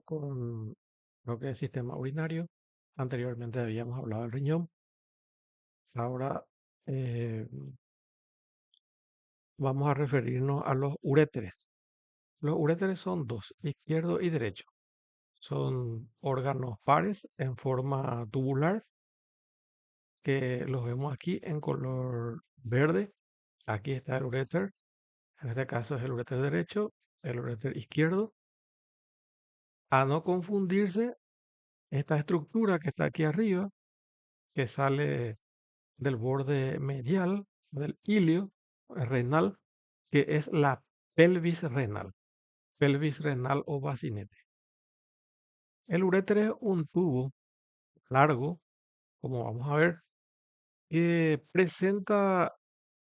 Con lo que es sistema urinario. Anteriormente habíamos hablado del riñón. Ahora eh, vamos a referirnos a los uréteres. Los uréteres son dos, izquierdo y derecho. Son órganos pares en forma tubular que los vemos aquí en color verde. Aquí está el uréter. En este caso es el uréter derecho, el uréter izquierdo. A no confundirse, esta estructura que está aquí arriba, que sale del borde medial del ilio renal, que es la pelvis renal o bacinete. El uréter es un tubo largo, como vamos a ver, que presenta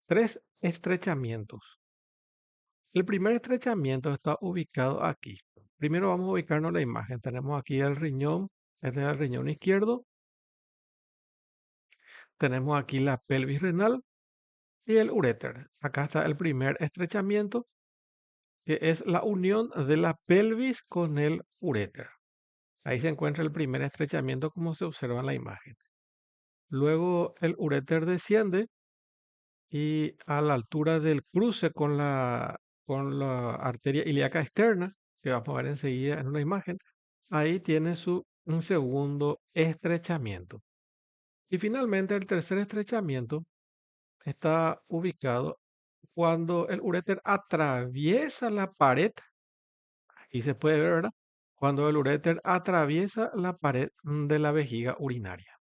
tres estrechamientos. El primer estrechamiento está ubicado aquí. Primero vamos a ubicarnos en la imagen. Tenemos aquí el riñón, este es el riñón izquierdo. Tenemos aquí la pelvis renal y el uréter. Acá está el primer estrechamiento, que es la unión de la pelvis con el uréter. Ahí se encuentra el primer estrechamiento como se observa en la imagen. Luego el uréter desciende y a la altura del cruce con la arteria ilíaca externa, que vamos a ver enseguida en una imagen, ahí tiene un segundo estrechamiento. Y finalmente el tercer estrechamiento está ubicado cuando el uréter atraviesa la pared. Aquí se puede ver, ¿verdad? Cuando el uréter atraviesa la pared de la vejiga urinaria.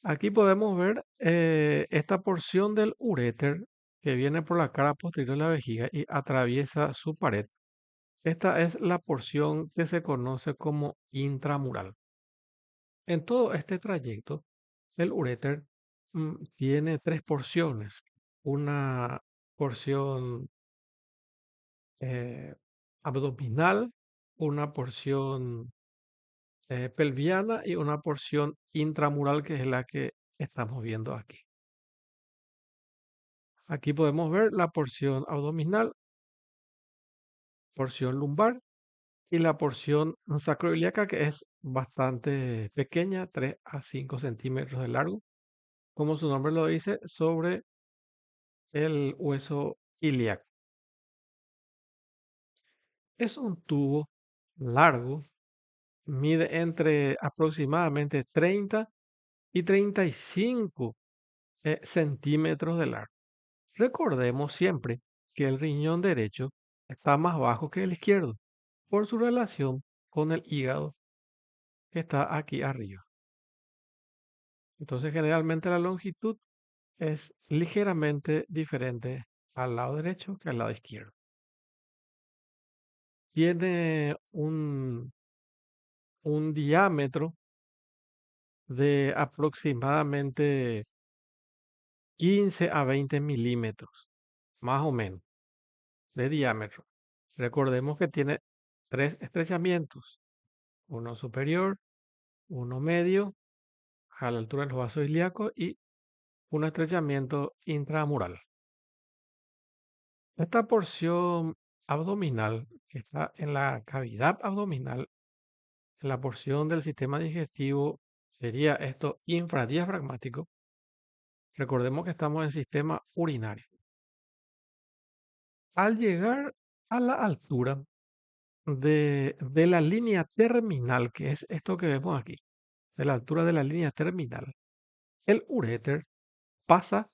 Aquí podemos ver esta porción del uréter que viene por la cara posterior de la vejiga y atraviesa su pared. Esta es la porción que se conoce como intramural. En todo este trayecto, el uréter tiene tres porciones. Una porción abdominal, una porción pelviana y una porción intramural que es la que estamos viendo aquí. Aquí podemos ver la porción abdominal, porción lumbar y la porción sacroiliaca que es bastante pequeña, 3 a 5 centímetros de largo, como su nombre lo dice, sobre el hueso ilíaco. Es un tubo largo, mide entre aproximadamente 30 y 35 centímetros de largo. Recordemos siempre que el riñón derecho está más bajo que el izquierdo por su relación con el hígado que está aquí arriba. Entonces, generalmente la longitud es ligeramente diferente al lado derecho que al lado izquierdo. Tiene un diámetro de aproximadamente 15 a 20 milímetros, más o menos, de diámetro. Recordemos que tiene tres estrechamientos, uno superior, uno medio, a la altura de los vasos ilíacos y un estrechamiento intramural. Esta porción abdominal que está en la cavidad abdominal, en la porción del sistema digestivo, sería esto infradiafragmático. Recordemos que estamos en sistema urinario. Al llegar a la altura de la línea terminal, que es esto que vemos aquí, de la altura de la línea terminal, el uréter pasa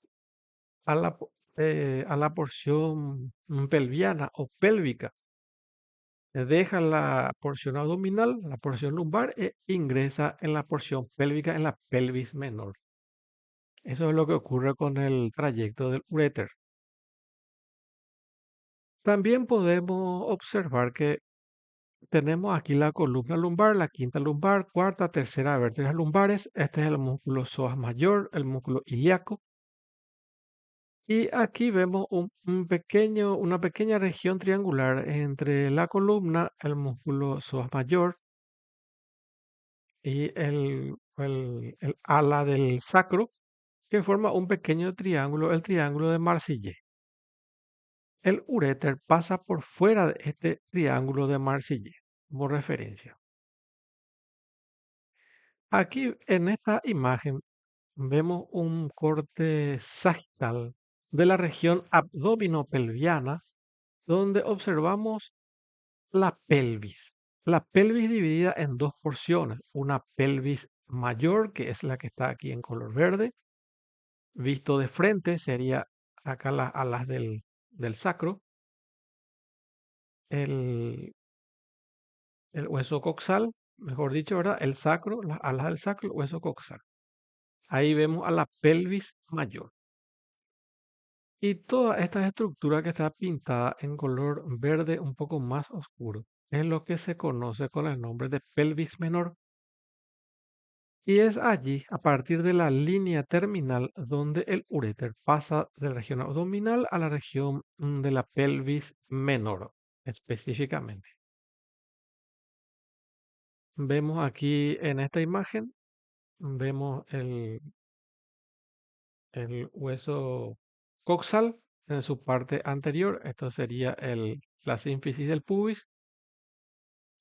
a la porción pelviana o pélvica. Deja la porción abdominal, la porción lumbar e ingresa en la porción pélvica, en la pelvis menor. Eso es lo que ocurre con el trayecto del uréter. También podemos observar que tenemos aquí la columna lumbar, la quinta lumbar, cuarta, tercera vértebras lumbares. Este es el músculo psoas mayor, el músculo ilíaco. Y aquí vemos una pequeña región triangular entre la columna, el músculo psoas mayor y el ala del sacro, que forma un pequeño triángulo, el triángulo de Marsillet. el uréter pasa por fuera de este triángulo de Marsillet, como referencia. Aquí en esta imagen vemos un corte sagital de la región abdominopelviana, donde observamos la pelvis. La pelvis dividida en dos porciones, una pelvis mayor, que es la que está aquí en color verde, visto de frente sería acá las alas del sacro, el, el hueso coxal, mejor dicho, ¿verdad? El sacro, las alas del sacro, el hueso coxal. Ahí vemos a la pelvis mayor. Y toda esta estructura que está pintada en color verde un poco más oscuro es lo que se conoce con el nombre de pelvis menor. Y es allí, a partir de la línea terminal, donde el uréter pasa de la región abdominal a la región de la pelvis menor, específicamente. Vemos aquí en esta imagen, vemos el hueso coxal en su parte anterior. Esto sería la sínfisis del pubis.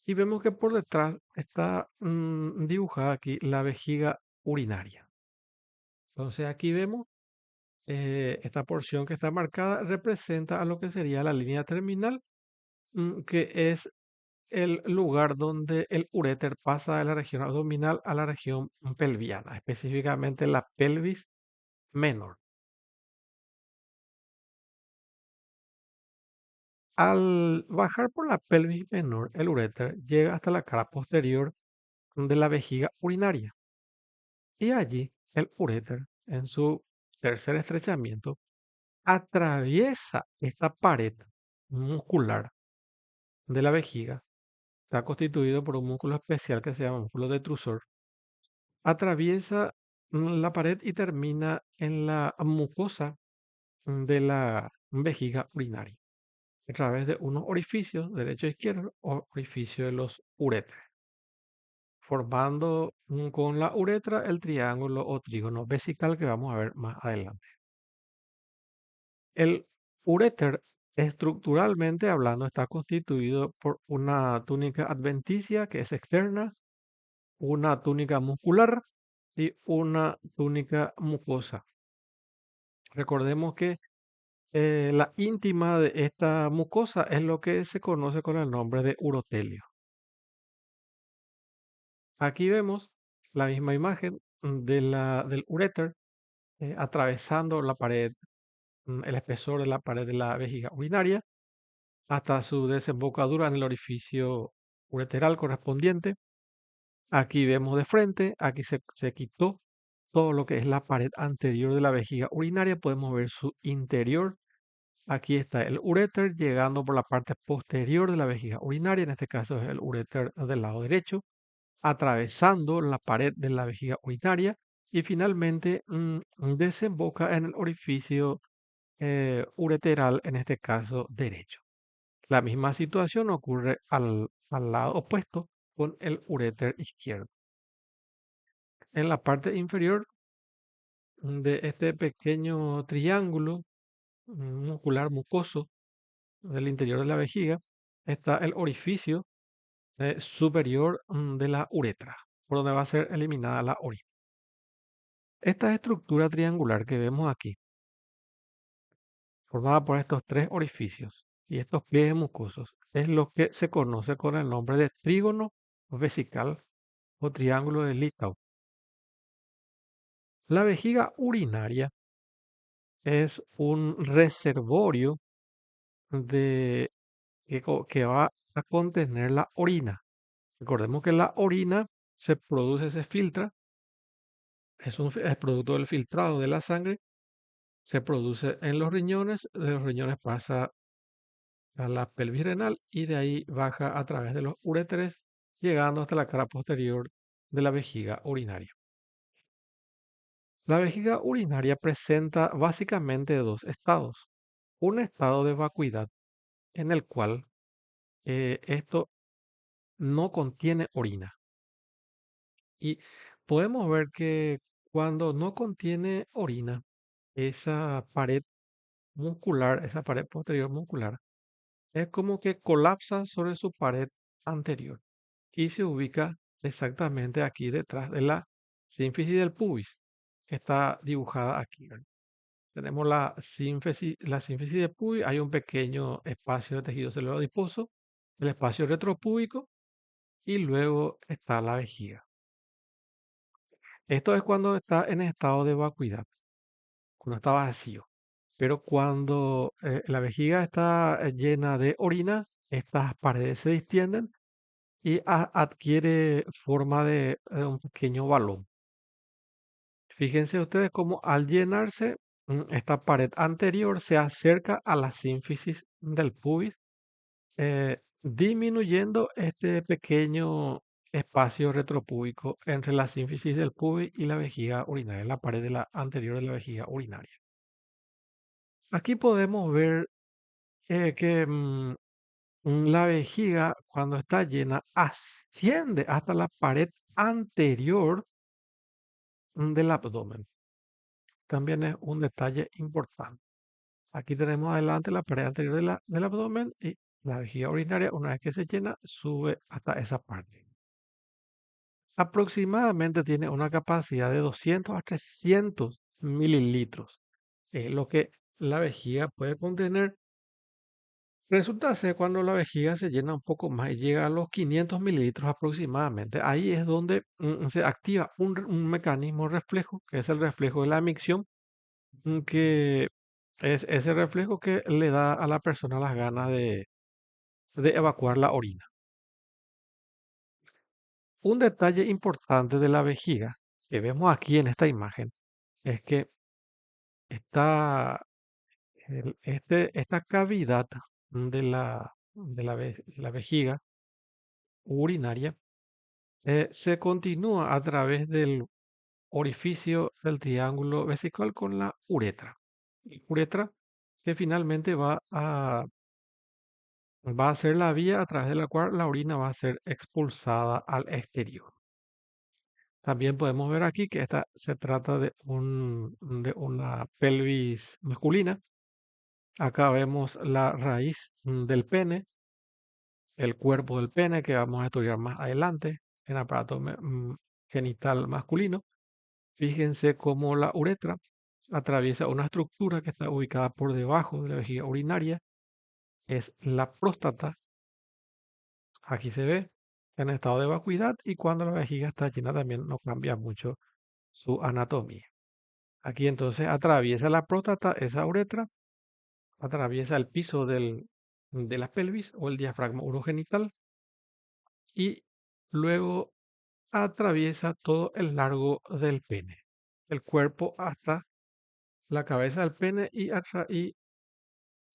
Y vemos que por detrás está dibujada aquí la vejiga urinaria. Entonces aquí vemos esta porción que está marcada representa a lo que sería la línea terminal, que es el lugar donde el uréter pasa de la región abdominal a la región pelviana, específicamente la pelvis menor. Al bajar por la pelvis menor, el uréter llega hasta la cara posterior de la vejiga urinaria y allí el uréter, en su tercer estrechamiento, atraviesa esta pared muscular de la vejiga. Está constituido por un músculo especial que se llama músculo detrusor. Atraviesa la pared y termina en la mucosa de la vejiga urinaria a través de unos orificios, derecho e izquierdo, orificio de los uretres, formando con la uretra el triángulo o trígono vesical que vamos a ver más adelante. El uréter, estructuralmente hablando, está constituido por una túnica adventicia que es externa, una túnica muscular y una túnica mucosa. Recordemos que la íntima de esta mucosa es lo que se conoce con el nombre de urotelio. Aquí vemos la misma imagen del uréter atravesando la pared, el espesor de la pared de la vejiga urinaria hasta su desembocadura en el orificio ureteral correspondiente. Aquí vemos de frente, aquí se quitó todo lo que es la pared anterior de la vejiga urinaria, podemos ver su interior. Aquí está el uréter llegando por la parte posterior de la vejiga urinaria, en este caso es el uréter del lado derecho, atravesando la pared de la vejiga urinaria y finalmente desemboca en el orificio ureteral, en este caso derecho. La misma situación ocurre al lado opuesto con el uréter izquierdo. En la parte inferior de este pequeño triángulo muscular mucoso del interior de la vejiga está el orificio superior de la uretra, por donde va a ser eliminada la orina. Esta estructura triangular que vemos aquí, formada por estos tres orificios y estos pliegues mucosos, es lo que se conoce con el nombre de trígono vesical o triángulo de Litau. La vejiga urinaria es un reservorio de, que va a contener la orina. Recordemos que la orina se produce, se filtra, es producto del filtrado de la sangre, se produce en los riñones, de los riñones pasa a la pelvis renal y de ahí baja a través de los uréteres, llegando hasta la cara posterior de la vejiga urinaria. La vejiga urinaria presenta básicamente dos estados. Un estado de vacuidad en el cual esto no contiene orina. Y podemos ver que cuando no contiene orina, esa pared muscular, esa pared posterior muscular, es como que colapsa sobre su pared anterior y se ubica exactamente aquí detrás de la sínfisis del pubis, que está dibujada aquí, ¿verdad? Tenemos la sínfisis del pubis, hay un pequeño espacio de tejido celular adiposo, el espacio retropúbico y luego está la vejiga. Esto es cuando está en estado de vacuidad, cuando está vacío. Pero cuando la vejiga está llena de orina, estas paredes se distienden y adquiere forma de un pequeño balón. Fíjense ustedes cómo al llenarse, esta pared anterior se acerca a la sínfisis del pubis, disminuyendo este pequeño espacio retropúbico entre la sínfisis del pubis y la vejiga urinaria, la pared anterior de la vejiga urinaria. Aquí podemos ver que la vejiga, cuando está llena, asciende hasta la pared anterior del abdomen. También es un detalle importante. Aquí tenemos adelante la pared anterior del abdomen y la vejiga urinaria, una vez que se llena, sube hasta esa parte. Aproximadamente tiene una capacidad de 200 a 300 mililitros. Es lo que la vejiga puede contener. Resulta ser cuando la vejiga se llena un poco más y llega a los 500 mililitros aproximadamente. Ahí es donde se activa un mecanismo reflejo, que es el reflejo de la micción, que es ese reflejo que le da a la persona las ganas de evacuar la orina. Un detalle importante de la vejiga que vemos aquí en esta imagen es que está esta cavidad de la vejiga urinaria se continúa a través del orificio del triángulo vesical con la uretra. Y uretra que finalmente va a ser la vía a través de la cual la orina va a ser expulsada al exterior. También podemos ver aquí que esta se trata de una pelvis masculina. Acá vemos la raíz del pene, el cuerpo del pene que vamos a estudiar más adelante en aparato genital masculino. Fíjense cómo la uretra atraviesa una estructura que está ubicada por debajo de la vejiga urinaria. Es la próstata. Aquí se ve en estado de vacuidad y cuando la vejiga está llena también no cambia mucho su anatomía. Aquí entonces atraviesa la próstata, esa uretra, atraviesa el piso de la pelvis o el diafragma urogenital y luego atraviesa todo el largo del pene, el cuerpo hasta la cabeza del pene y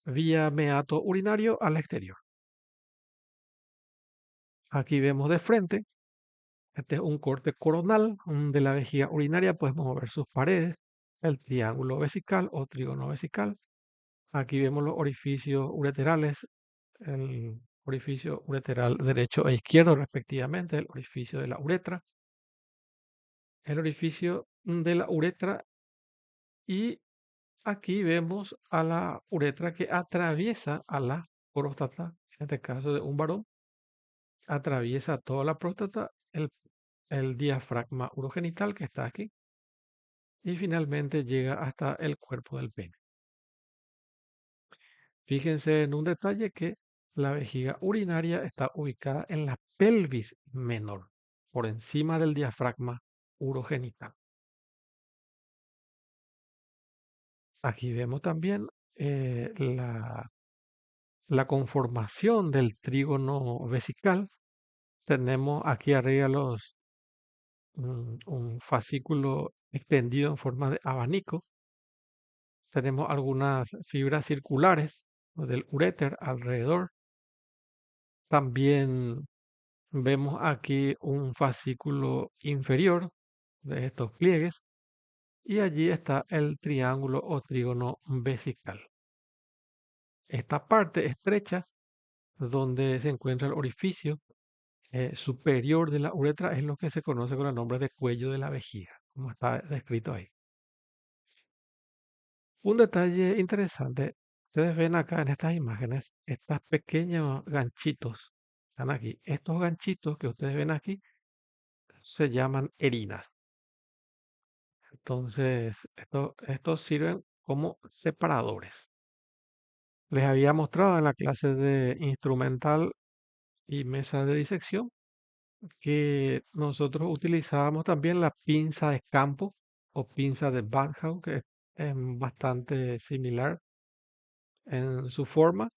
vía meato urinario al exterior. Aquí vemos de frente, este es un corte coronal de la vejiga urinaria, podemos ver sus paredes, el triángulo vesical o trígono vesical. Aquí vemos los orificios ureterales, el orificio ureteral derecho e izquierdo respectivamente, el orificio de la uretra, el orificio de la uretra y aquí vemos a la uretra que atraviesa a la próstata, en este caso de un varón, atraviesa toda la próstata, el diafragma urogenital que está aquí y finalmente llega hasta el cuerpo del pene. Fíjense en un detalle que la vejiga urinaria está ubicada en la pelvis menor, por encima del diafragma urogenital. Aquí vemos también la conformación del trígono vesical. Tenemos aquí arriba un fascículo extendido en forma de abanico. Tenemos algunas fibras circulares del uréter alrededor. También vemos aquí un fascículo inferior de estos pliegues y allí está el triángulo o trígono vesical. Esta parte estrecha donde se encuentra el orificio superior de la uretra es lo que se conoce con el nombre de cuello de la vejiga, como está descrito ahí. Un detalle interesante, ustedes ven acá en estas imágenes, estos pequeños ganchitos, están aquí. Estos ganchitos que ustedes ven aquí se llaman heridas. Entonces, estos sirven como separadores. Les había mostrado en la clase de instrumental y mesa de disección que nosotros utilizábamos también la pinza de campo o pinza de Banham, que es bastante similar en su forma,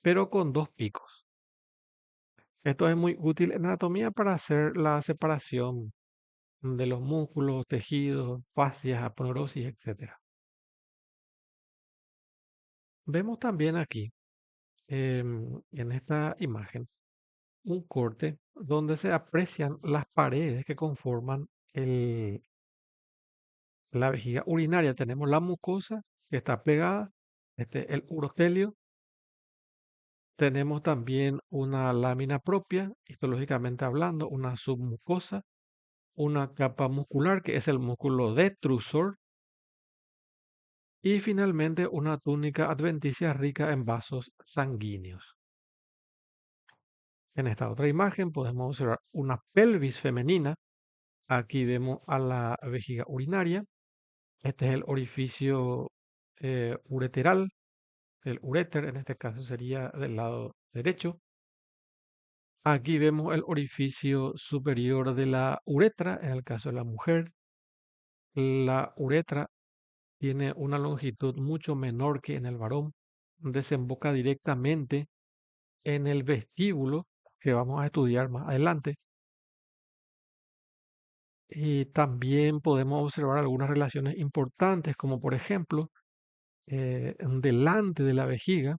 pero con dos picos. Esto es muy útil en anatomía para hacer la separación de los músculos, tejidos, fascias, aponeurosis, etcétera. Vemos también aquí, en esta imagen, un corte donde se aprecian las paredes que conforman la vejiga urinaria. Tenemos la mucosa que está pegada, el urotelio. Tenemos también una lámina propia, histológicamente hablando, una submucosa, una capa muscular que es el músculo detrusor y finalmente una túnica adventicia rica en vasos sanguíneos. En esta otra imagen podemos observar una pelvis femenina. Aquí vemos a la vejiga urinaria. Este es el orificio ureteral, el uréter, en este caso sería del lado derecho. Aquí vemos el orificio superior de la uretra, en el caso de la mujer. La uretra tiene una longitud mucho menor que en el varón. Desemboca directamente en el vestíbulo que vamos a estudiar más adelante. Y también podemos observar algunas relaciones importantes, como por ejemplo, delante de la vejiga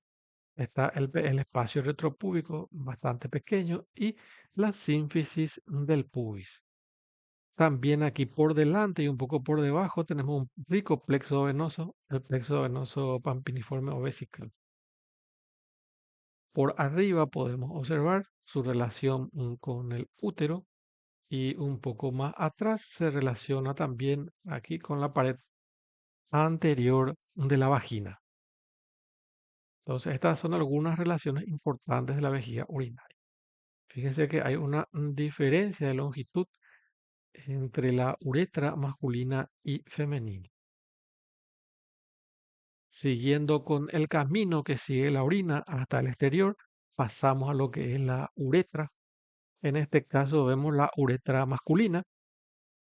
está el espacio retropúbico bastante pequeño y la sínfisis del pubis. También aquí por delante y un poco por debajo tenemos un rico plexo venoso, el plexo venoso pampiniforme o vesical. Por arriba podemos observar su relación con el útero y un poco más atrás se relaciona también aquí con la pared anterior de la vagina. Entonces, estas son algunas relaciones importantes de la vejiga urinaria. Fíjense que hay una diferencia de longitud entre la uretra masculina y femenina. Siguiendo con el camino que sigue la orina hasta el exterior, pasamos a lo que es la uretra. En este caso vemos la uretra masculina.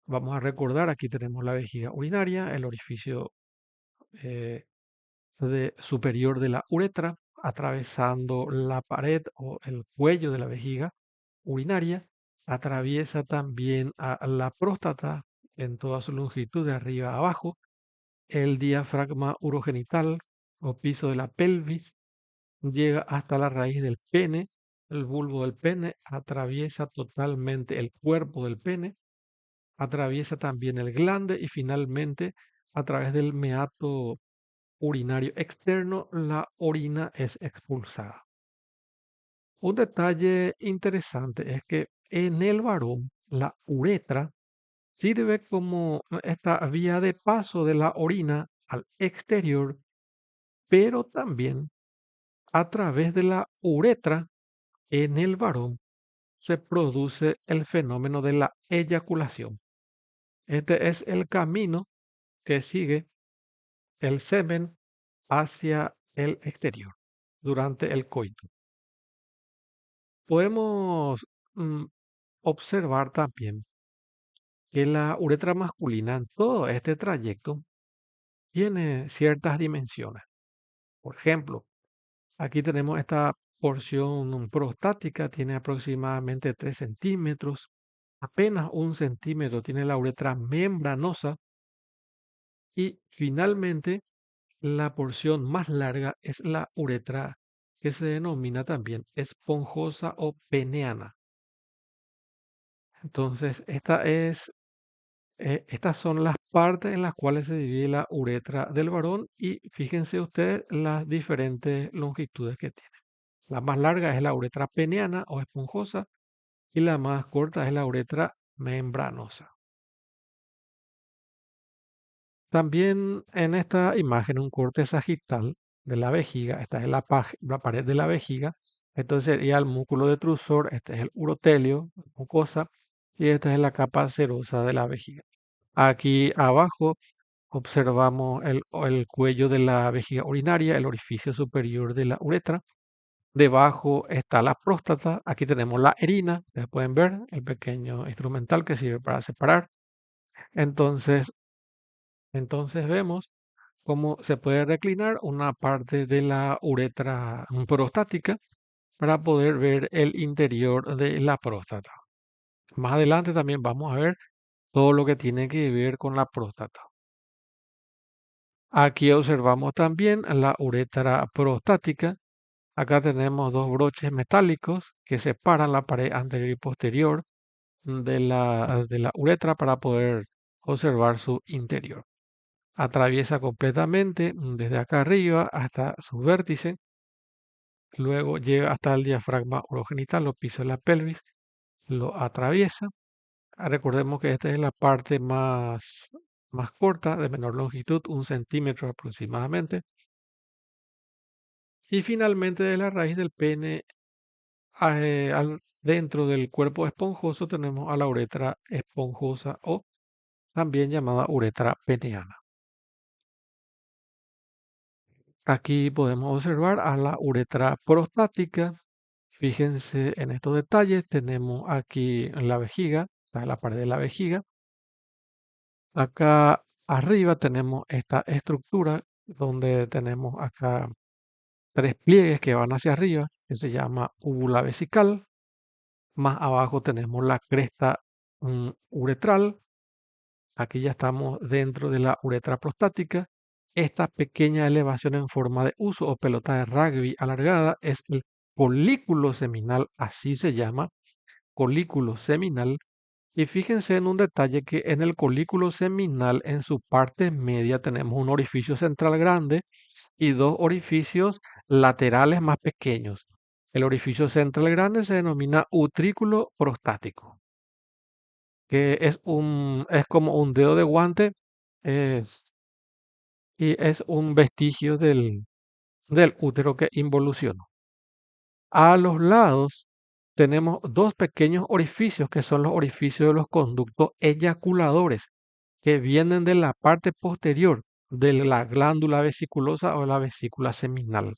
Vamos a recordar, aquí tenemos la vejiga urinaria, el orificio eh, superior de la uretra, atravesando la pared o el cuello de la vejiga urinaria. Atraviesa también a la próstata en toda su longitud de arriba a abajo, el diafragma urogenital o piso de la pelvis, llega hasta la raíz del pene, el bulbo del pene, atraviesa totalmente el cuerpo del pene, atraviesa también el glande y finalmente a través del meato urinario externo la orina es expulsada. Un detalle interesante es que en el varón la uretra sirve como esta vía de paso de la orina al exterior, pero también a través de la uretra en el varón se produce el fenómeno de la eyaculación. Este es el camino que sigue el semen hacia el exterior durante el coito. Podemos mm, observar también que la uretra masculina en todo este trayecto tiene ciertas dimensiones. Por ejemplo, aquí tenemos esta porción prostática, tiene aproximadamente 3 centímetros, apenas 1 centímetro tiene la uretra membranosa y finalmente la porción más larga es la uretra que se denomina también esponjosa o peneana. Entonces, estas son las partes en las cuales se divide la uretra del varón y fíjense ustedes las diferentes longitudes que tiene. La más larga es la uretra peneana o esponjosa y la más corta es la uretra membranosa. También en esta imagen un corte sagital de la vejiga, esta es la pared de la vejiga, entonces sería el músculo detrusor, este es el urotelio, mucosa, y esta es la capa serosa de la vejiga. Aquí abajo observamos el cuello de la vejiga urinaria, el orificio superior de la uretra. Debajo está la próstata. Aquí tenemos la erina. Ya pueden ver el pequeño instrumental que sirve para separar. Entonces, entonces vemos cómo se puede reclinar una parte de la uretra prostática para poder ver el interior de la próstata. Más adelante también vamos a ver todo lo que tiene que ver con la próstata. Aquí observamos también la uretra prostática. Acá tenemos dos broches metálicos que separan la pared anterior y posterior de la uretra para poder observar su interior. Atraviesa completamente desde acá arriba hasta su vértice, luego llega hasta el diafragma urogenital, los pisos de la pelvis, lo atraviesa. Recordemos que esta es la parte más corta, de menor longitud, 1 centímetro aproximadamente. Y finalmente de la raíz del pene dentro del cuerpo esponjoso tenemos a la uretra esponjosa o también llamada uretra peneana. Aquí podemos observar a la uretra prostática. Fíjense en estos detalles. Tenemos aquí en la vejiga, está la pared de la vejiga. Acá arriba tenemos esta estructura donde tenemos acá tres pliegues que van hacia arriba, que se llama úvula vesical. Más abajo tenemos la cresta uretral. Aquí ya estamos dentro de la uretra prostática. Esta pequeña elevación en forma de uso o pelota de rugby alargada es el colículo seminal, así se llama, colículo seminal. Y fíjense en un detalle que en el colículo seminal, en su parte media, tenemos un orificio central grande y dos orificios laterales más pequeños. El orificio central grande se denomina utrículo prostático, que es como un dedo de guante, es, y es un vestigio del útero que involucionó. A los lados tenemos dos pequeños orificios que son los orificios de los conductos eyaculadores que vienen de la parte posterior de la glándula vesiculosa o la vesícula seminal.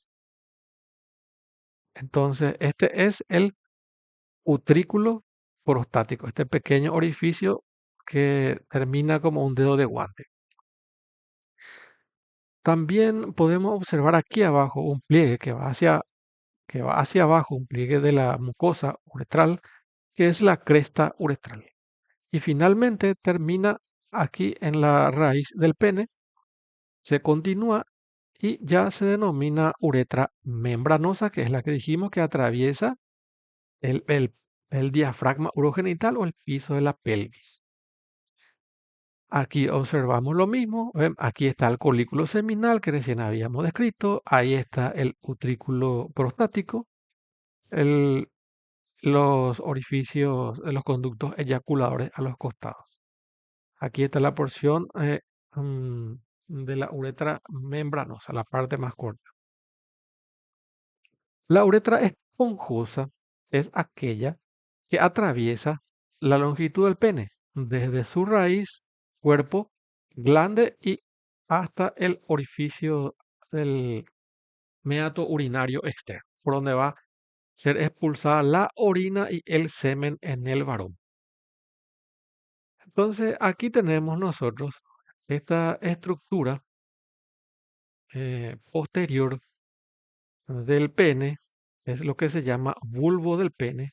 Entonces, este es el utrículo prostático, este pequeño orificio que termina como un dedo de guante. También podemos observar aquí abajo un pliegue que va hacia abajo, un pliegue de la mucosa uretral, que es la cresta uretral. Y finalmente termina aquí en la raíz del pene, se continúa y ya se denomina uretra membranosa, que es la que dijimos que atraviesa el, el, el diafragma urogenital o el piso de la pelvis. Aquí observamos lo mismo. Aquí está el colículo seminal que recién habíamos descrito. Ahí está el utrículo prostático, el- los orificios de los conductos eyaculadores a los costados. Aquí está la porción mm, de la uretra membranosa, la parte más corta. La uretra esponjosa es aquella que atraviesa la longitud del pene, desde su raíz, cuerpo, glande y hasta el orificio del meato urinario externo, por donde va a ser expulsada la orina y el semen en el varón. Entonces, aquí tenemos nosotros esta estructura posterior del pene, es lo que se llama bulbo del pene,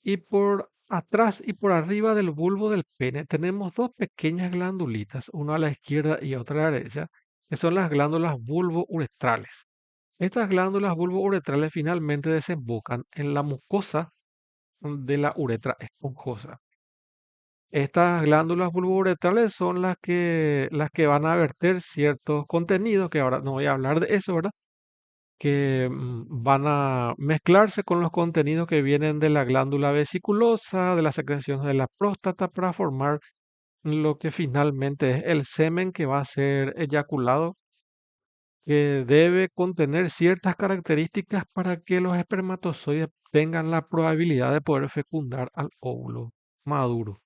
y por atrás y por arriba del bulbo del pene tenemos dos pequeñas glandulitas, una a la izquierda y otra a la derecha, que son las glándulas bulbouretrales. Estas glándulas bulbouretrales finalmente desembocan en la mucosa de la uretra esponjosa. Estas glándulas bulbouretrales son las que van a verter ciertos contenidos, que ahora no voy a hablar de eso, ¿verdad? Que van a mezclarse con los contenidos que vienen de la glándula vesiculosa, de las secreciones de la próstata para formar lo que finalmente es el semen que va a ser eyaculado, que debe contener ciertas características para que los espermatozoides tengan la probabilidad de poder fecundar al óvulo maduro.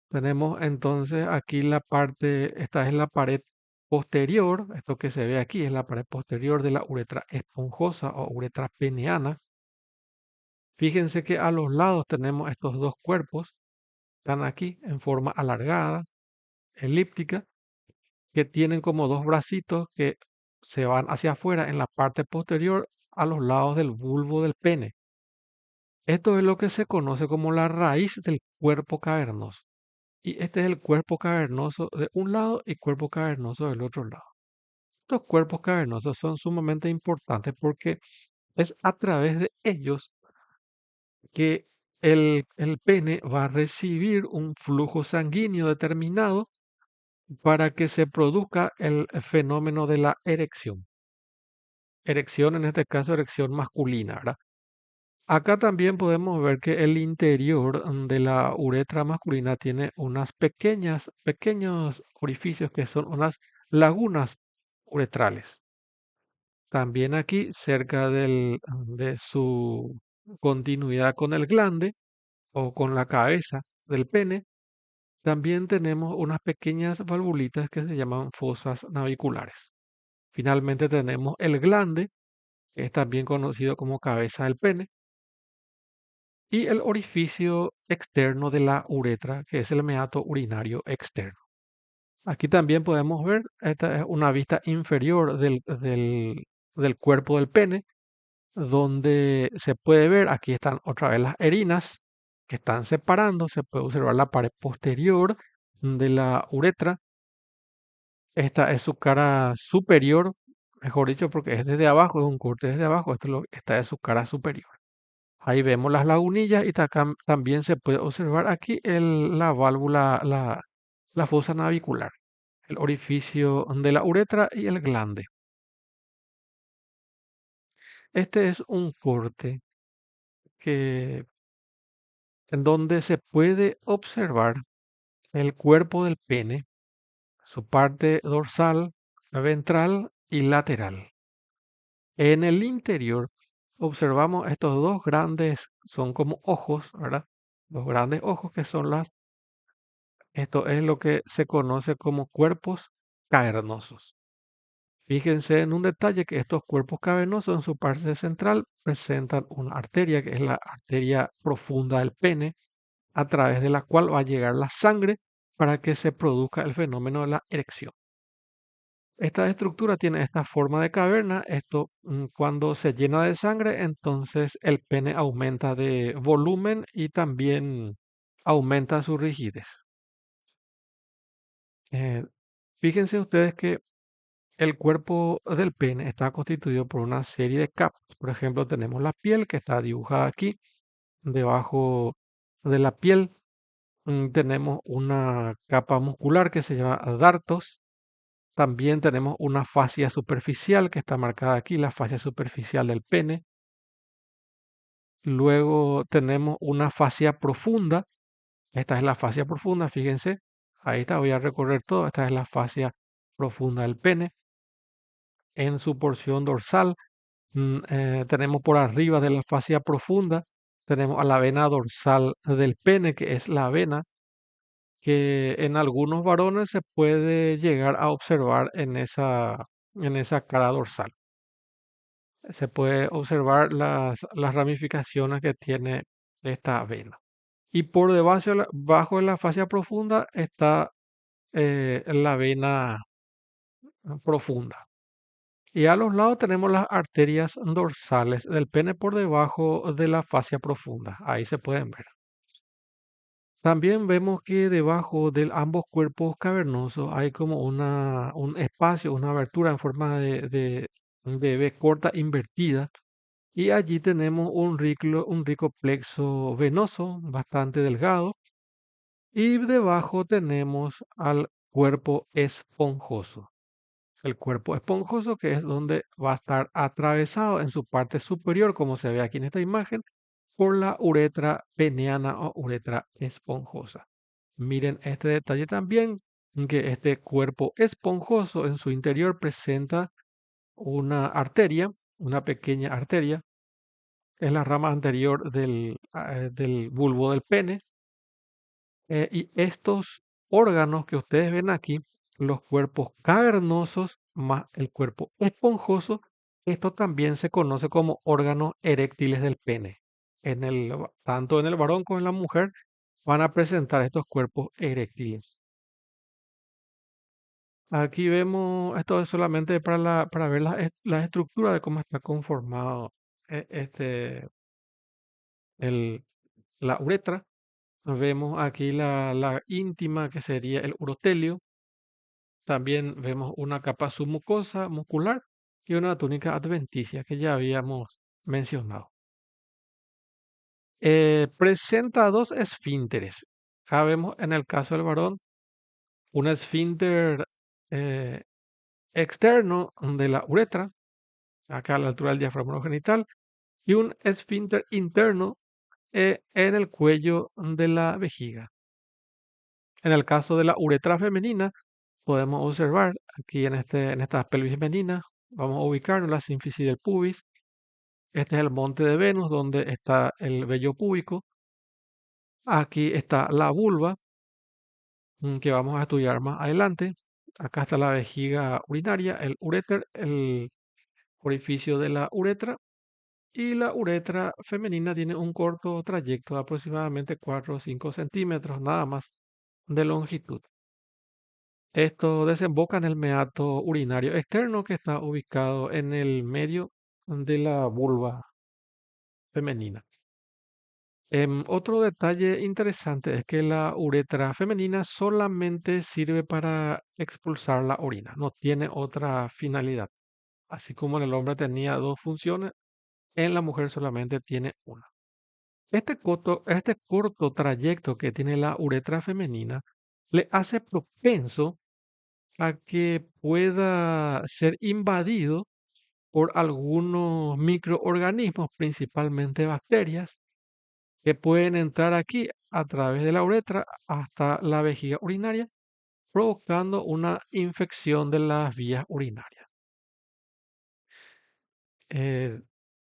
Tenemos entonces aquí la parte, esta es la pared posterior, esto que se ve aquí es la pared posterior de la uretra esponjosa o uretra peneana. Fíjense que a los lados tenemos estos dos cuerpos, están aquí en forma alargada, elíptica, que tienen como dos bracitos que se van hacia afuera en la parte posterior a los lados del bulbo del pene. Esto es lo que se conoce como la raíz del cuerpo cavernoso. Y este es el cuerpo cavernoso de un lado y cuerpo cavernoso del otro lado. Estos cuerpos cavernosos son sumamente importantes porque es a través de ellos que el pene va a recibir un flujo sanguíneo determinado para que se produzca el fenómeno de la erección. Erección, en este caso, erección masculina, ¿verdad? Acá también podemos ver que el interior de la uretra masculina tiene pequeños orificios que son unas lagunas uretrales. También aquí, cerca de su continuidad con el glande o con la cabeza del pene, también tenemos unas pequeñas valvulitas que se llaman fosas naviculares. Finalmente tenemos el glande, que es también conocido como cabeza del pene, y el orificio externo de la uretra, que es el meato urinario externo. Aquí también podemos ver, esta es una vista inferior del cuerpo del pene, donde se puede ver, aquí están otra vez las erinas que están separando, se puede observar la pared posterior de la uretra. Esta es su cara superior, mejor dicho, porque es desde abajo, es un corte desde abajo, esta es su cara superior. Ahí vemos las lagunillas y también se puede observar aquí la válvula, la fosa navicular, el orificio de la uretra y el glande. Este es un corte que, en donde se puede observar el cuerpo del pene, su parte dorsal, ventral y lateral. En el interior observamos estos dos grandes, son como ojos, ¿verdad? Los grandes ojos que son esto es lo que se conoce como cuerpos cavernosos. Fíjense en un detalle que estos cuerpos cavernosos en su parte central presentan una arteria que es la arteria profunda del pene, a través de la cual va a llegar la sangre para que se produzca el fenómeno de la erección. Esta estructura tiene esta forma de caverna. Esto, cuando se llena de sangre, entonces el pene aumenta de volumen y también aumenta su rigidez. Eh, Fíjense ustedes que el cuerpo del pene está constituido por una serie de capas. Por ejemplo, tenemos la piel que está dibujada aquí. Debajo de la piel tenemos una capa muscular que se llama dartos. También tenemos una fascia superficial que está marcada aquí, la fascia superficial del pene. Luego tenemos una fascia profunda. Esta es la fascia profunda, fíjense. Ahí está, voy a recorrer todo. Esta es la fascia profunda del pene. En su porción dorsal tenemos por arriba de la fascia profunda, tenemos a la vena dorsal del pene, que es la vena que en algunos varones se puede llegar a observar en esa cara dorsal. Se puede observar las ramificaciones que tiene esta vena. Y por debajo bajo de la fascia profunda está la vena profunda. Y a los lados tenemos las arterias dorsales del pene por debajo de la fascia profunda. Ahí se pueden ver. También vemos que debajo de ambos cuerpos cavernosos hay como un espacio, una abertura en forma de V corta invertida. Y allí tenemos un rico plexo venoso bastante delgado. Y debajo tenemos al cuerpo esponjoso. El cuerpo esponjoso, que es donde va a estar atravesado en su parte superior, como se ve aquí en esta imagen, por la uretra peneana o uretra esponjosa. Miren este detalle también, que este cuerpo esponjoso en su interior presenta una arteria, una pequeña arteria, es la rama anterior del bulbo del pene. Y estos órganos que ustedes ven aquí, los cuerpos cavernosos más el cuerpo esponjoso, esto también se conoce como órganos eréctiles del pene. Tanto en el varón como en la mujer van a presentar estos cuerpos eréctiles. Aquí vemos, esto es solamente para ver la estructura de cómo está conformado este, el, la uretra. Vemos aquí la íntima, que sería el urotelio. También vemos una capa submucosa muscular y una túnica adventicia que ya habíamos mencionado. Presenta dos esfínteres. Acá vemos en el caso del varón un esfínter eh, externo de la uretra, acá a la altura del diafragma genital, y un esfínter interno en el cuello de la vejiga. En el caso de la uretra femenina, podemos observar aquí en esta pelvis femenina, vamos a ubicarnos la sínfisis del pubis. Este es el monte de Venus, donde está el vello púbico. Aquí está la vulva, que vamos a estudiar más adelante. Acá está la vejiga urinaria, el uréter, el orificio de la uretra. Y la uretra femenina tiene un corto trayecto de aproximadamente 4 o 5 centímetros, nada más de longitud. Esto desemboca en el meato urinario externo que está ubicado en el medio de la vulva femenina. Otro detalle interesante es que la uretra femenina solamente sirve para expulsar la orina, no tiene otra finalidad. Así como en el hombre tenía dos funciones, en la mujer solamente tiene una. Este corto trayecto que tiene la uretra femenina le hace propenso a que pueda ser invadido por algunos microorganismos, principalmente bacterias, que pueden entrar aquí a través de la uretra hasta la vejiga urinaria, provocando una infección de las vías urinarias. Eh,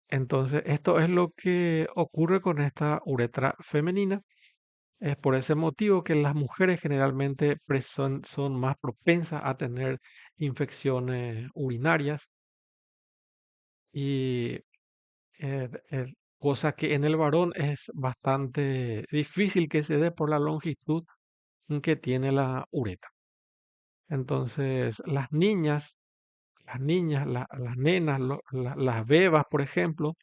entonces, esto es lo que ocurre con esta uretra femenina. Es por ese motivo que las mujeres generalmente son más propensas a tener infecciones urinarias y cosa que en el varón es bastante difícil que se dé por la longitud que tiene la uretra. Entonces, las nenas, las bebas, por ejemplo,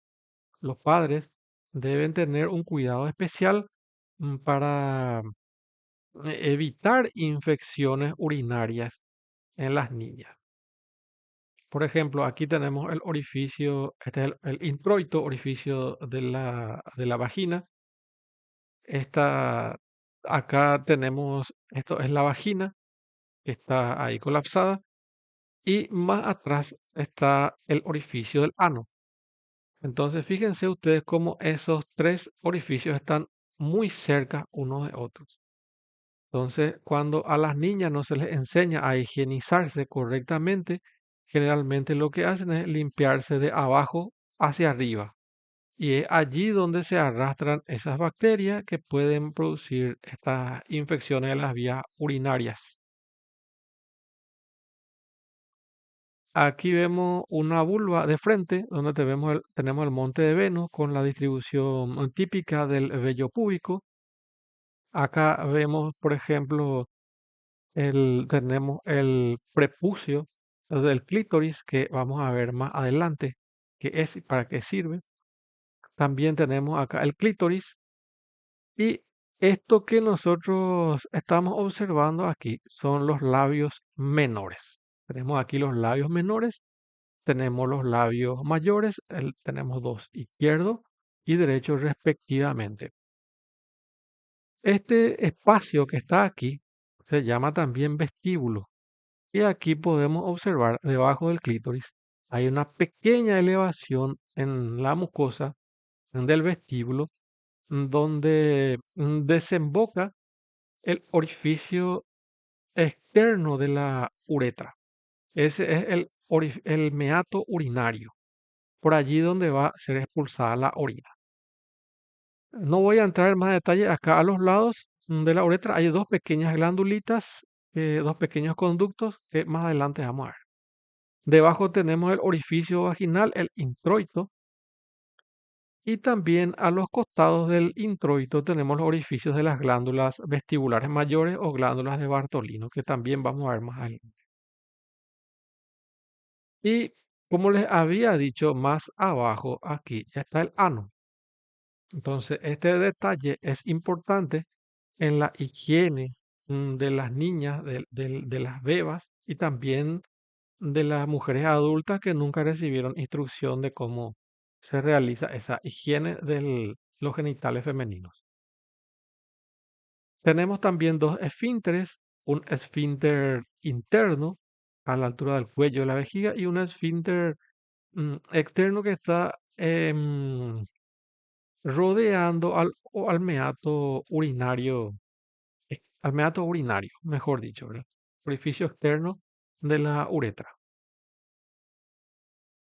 los padres deben tener un cuidado especial para evitar infecciones urinarias en las niñas. Por ejemplo, aquí tenemos el orificio, este es el introito, orificio de la vagina. Esta, acá tenemos, esto es la vagina, que está ahí colapsada, y más atrás está el orificio del ano. Entonces, fíjense ustedes cómo esos tres orificios están muy cerca unos de otros. Entonces, cuando a las niñas no se les enseña a higienizarse correctamente, generalmente lo que hacen es limpiarse de abajo hacia arriba. Y es allí donde se arrastran esas bacterias que pueden producir estas infecciones de las vías urinarias. Aquí vemos una vulva de frente, donde tenemos el monte de Venus con la distribución típica del vello púbico. Acá vemos, por ejemplo, tenemos el prepucio del clítoris que vamos a ver más adelante, que es para qué sirve. También tenemos acá el clítoris y esto que nosotros estamos observando aquí son los labios menores. Tenemos aquí los labios menores, tenemos los labios mayores, tenemos dos, izquierdo y derecho respectivamente. Este espacio que está aquí se llama también vestíbulo. Y aquí podemos observar debajo del clítoris hay una pequeña elevación en la mucosa del vestíbulo donde desemboca el orificio externo de la uretra. Ese es el meato urinario, por allí donde va a ser expulsada la orina. No voy a entrar en más detalle. Acá a los lados de la uretra hay dos pequeñas glandulitas, dos pequeños conductos que más adelante vamos a ver. Debajo tenemos el orificio vaginal, el introito, y también a los costados del introito tenemos los orificios de las glándulas vestibulares mayores o glándulas de Bartolino, que también vamos a ver más adelante. Y como les había dicho más abajo, aquí ya está el ano. Entonces, este detalle es importante en la higiene de las niñas, de las bebas y también de las mujeres adultas que nunca recibieron instrucción de cómo se realiza esa higiene de los genitales femeninos. Tenemos también dos esfínteres, un esfínter interno a la altura del cuello de la vejiga y un esfínter externo que está rodeando al meato urinario, al meato urinario, mejor dicho, ¿verdad? Orificio externo de la uretra.